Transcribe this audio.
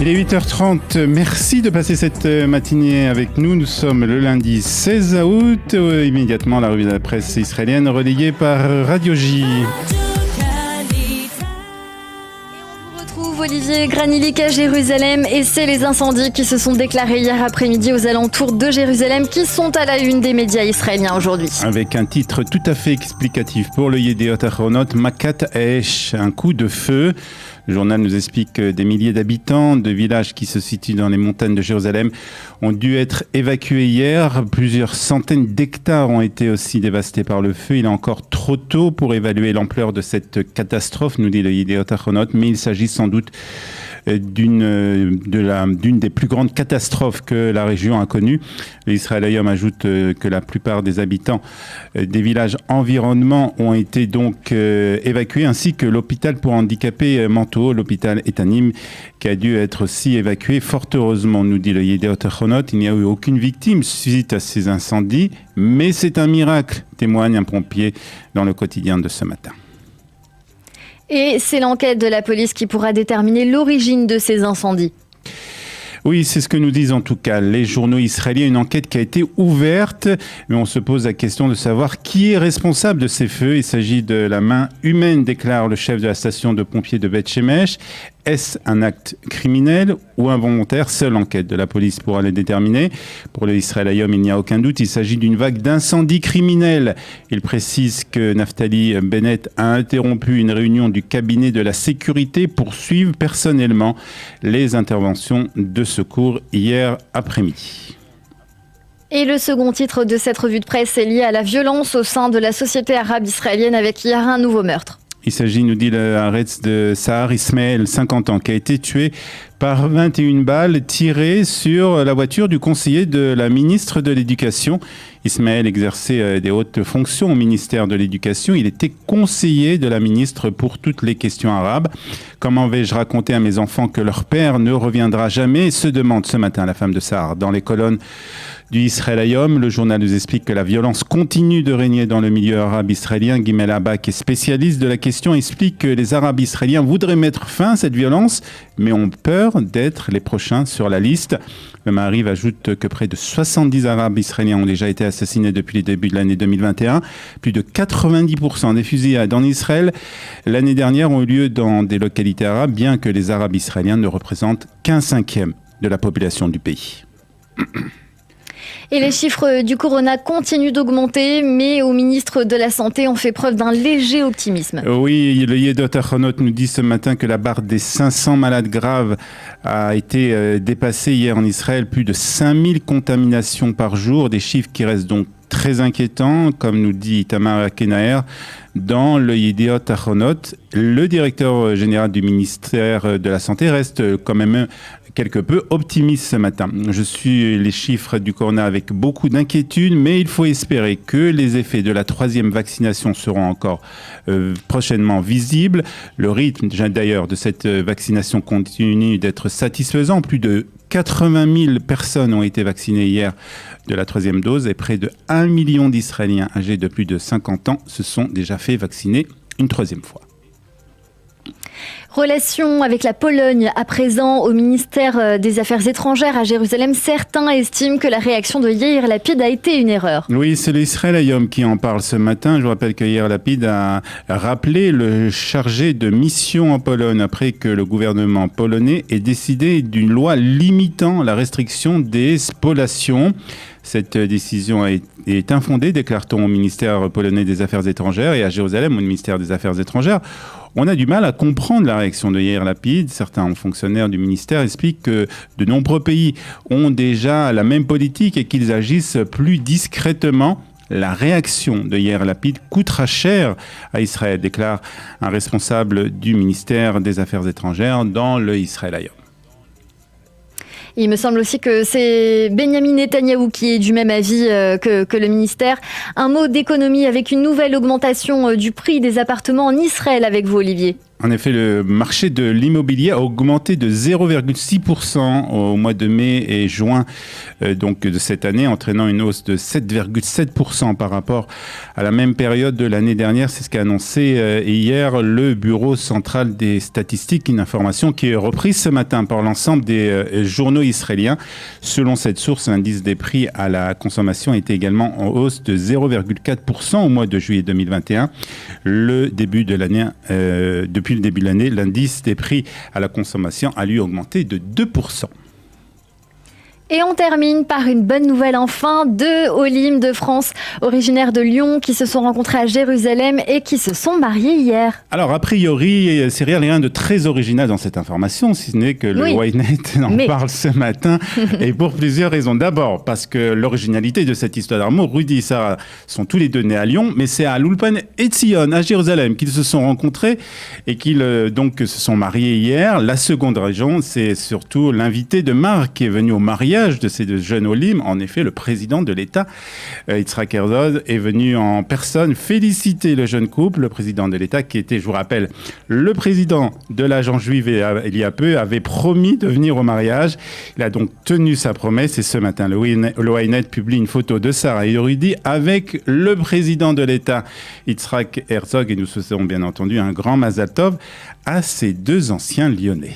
Il est 8h30, merci de passer cette matinée avec nous. Nous sommes le lundi 16 août, immédiatement la revue de la presse israélienne relayée par Radio J. Olivier Granilik à Jérusalem, et c'est les incendies qui se sont déclarés hier après-midi aux alentours de Jérusalem qui sont à la une des médias israéliens aujourd'hui. Avec un titre tout à fait explicatif pour le Yedioth Ahronot, Makat Esh, un coup de feu. Le journal nous explique que des milliers d'habitants de villages qui se situent dans les montagnes de Jérusalem ont dû être évacués hier. Plusieurs centaines d'hectares ont été aussi dévastés par le feu. Il est encore trop tôt pour évaluer l'ampleur de cette catastrophe, nous dit le Yedioth Ahronot, mais il s'agit sans doute d'une des plus grandes catastrophes que la région a connues. L'Israël Hayom ajoute que la plupart des habitants des villages environnants ont été donc évacués, ainsi que l'hôpital pour handicapés mentaux, l'hôpital Etanim, qui a dû être aussi évacué. Fort heureusement, nous dit le Yedioth Ahronot, il n'y a eu aucune victime suite à ces incendies, mais c'est un miracle, témoigne un pompier dans le quotidien de ce matin. Et c'est l'enquête de la police qui pourra déterminer l'origine de ces incendies. Oui, c'est ce que nous disent en tout cas les journaux israéliens. Une enquête qui a été ouverte, mais on se pose la question de savoir qui est responsable de ces feux. Il s'agit de la main humaine, déclare le chef de la station de pompiers de Beth Shemesh. Est-ce un acte criminel ou involontaire? Seule l'enquête de la police pourra le déterminer. Pour le Israël Hayom, il n'y a aucun doute, il s'agit d'une vague d'incendies criminels. Il précise que Naftali Bennett a interrompu une réunion du cabinet de la sécurité pour suivre personnellement les interventions de secours hier après-midi. Et le second titre de cette revue de presse est lié à la violence au sein de la société arabe israélienne avec hier un nouveau meurtre. Il s'agit, nous dit le Haaretz, de Sahar Ismaël, 50 ans, qui a été tué par 21 balles tirées sur la voiture du conseiller de la ministre de l'Éducation. Ismaël exerçait des hautes fonctions au ministère de l'Éducation. Il était conseiller de la ministre pour toutes les questions arabes. Comment vais-je raconter à mes enfants que leur père ne reviendra jamais, se demande ce matin la femme de Sahar. Dans les colonnes du Israël Hayom, le journal nous explique que la violence continue de régner dans le milieu arabe israélien. Gimel Abba, qui est spécialiste de la question, explique que les Arabes israéliens voudraient mettre fin à cette violence, mais ont peur d'être les prochains sur la liste. Le Maariv ajoute que près de 70 Arabes israéliens ont déjà été assassinés depuis le début de l'année 2021. Plus de 90% des fusillades en Israël l'année dernière ont eu lieu dans des localités arabes, bien que les Arabes israéliens ne représentent qu'un cinquième de la population du pays. Et les chiffres du corona continuent d'augmenter, mais au ministre de la Santé, on fait preuve d'un léger optimisme. Oui, le Yedioth Ahronot nous dit ce matin que la barre des 500 malades graves a été dépassée hier en Israël. Plus de 5000 contaminations par jour, des chiffres qui restent donc très inquiétants, comme nous dit Itamar Kenaer dans le Yedioth Ahronot. Le directeur général du ministère de la Santé reste quand même quelque peu optimiste ce matin. Je suis les chiffres du corona avec beaucoup d'inquiétude, mais il faut espérer que les effets de la 3e vaccination seront encore prochainement visibles. Le rythme d'ailleurs de cette vaccination continue d'être satisfaisant. Plus de 80 000 personnes ont été vaccinées hier de la 3e dose et près de 1 million d'Israéliens âgés de plus de 50 ans se sont déjà fait vacciner une 3e fois. Relation avec la Pologne à présent au ministère des Affaires étrangères à Jérusalem. Certains estiment que la réaction de Yair Lapid a été une erreur. Oui, c'est l'Israël Hayom qui en parle ce matin. Je vous rappelle que Yair Lapid a rappelé le chargé de mission en Pologne après que le gouvernement polonais ait décidé d'une loi limitant la restriction des spoliations. Cette décision est infondée, déclare-t-on au ministère polonais des Affaires étrangères et à Jérusalem, au ministère des Affaires étrangères. On a du mal à comprendre la réaction de Yair Lapid. Certains fonctionnaires du ministère expliquent que de nombreux pays ont déjà la même politique et qu'ils agissent plus discrètement. La réaction de Yair Lapid coûtera cher à Israël, déclare un responsable du ministère des Affaires étrangères dans le Israël Hayom. Il me semble aussi que c'est Benyamin Netanyahou qui est du même avis que le ministère. Un mot d'économie avec une nouvelle augmentation du prix des appartements en Israël avec vous, Olivier. En effet, le marché de l'immobilier a augmenté de 0,6% au mois de mai et juin donc de cette année, entraînant une hausse de 7,7% par rapport à la même période de l'année dernière. C'est ce qu'a annoncé hier le Bureau central des statistiques, une information qui est reprise ce matin par l'ensemble des journaux israéliens. Selon cette source, l'indice des prix à la consommation était également en hausse de 0,4% au mois de juillet 2021. Depuis le début de l'année, l'indice des prix à la consommation a lui augmenté de 2%. Et on termine par une bonne nouvelle enfin, 2 Olim de France, originaires de Lyon, qui se sont rencontrés à Jérusalem et qui se sont mariés hier. Alors, a priori, c'est rien de très original dans cette information, si ce n'est que le Ynet en parle ce matin, et pour plusieurs raisons. D'abord, parce que l'originalité de cette histoire d'amour, Rudy et Sarah sont tous les deux nés à Lyon, mais c'est à l'Ulpan Etzion, à Jérusalem, qu'ils se sont rencontrés et qu'ils donc se sont mariés hier. La seconde raison, c'est surtout l'invité de Marc qui est venu au mariage de ces deux jeunes Olim. En effet, le président de l'État, Yitzhak Herzog, est venu en personne féliciter le jeune couple. Le président de l'État, qui était, je vous rappelle, le président de l'agence juive il y a peu, avait promis de venir au mariage. Il a donc tenu sa promesse et ce matin, le Ynet publie une photo de Sarah et de Rudy avec le président de l'État, Yitzhak Herzog, et nous souhaitons bien entendu un grand Mazal Tov à ces deux anciens Lyonnais.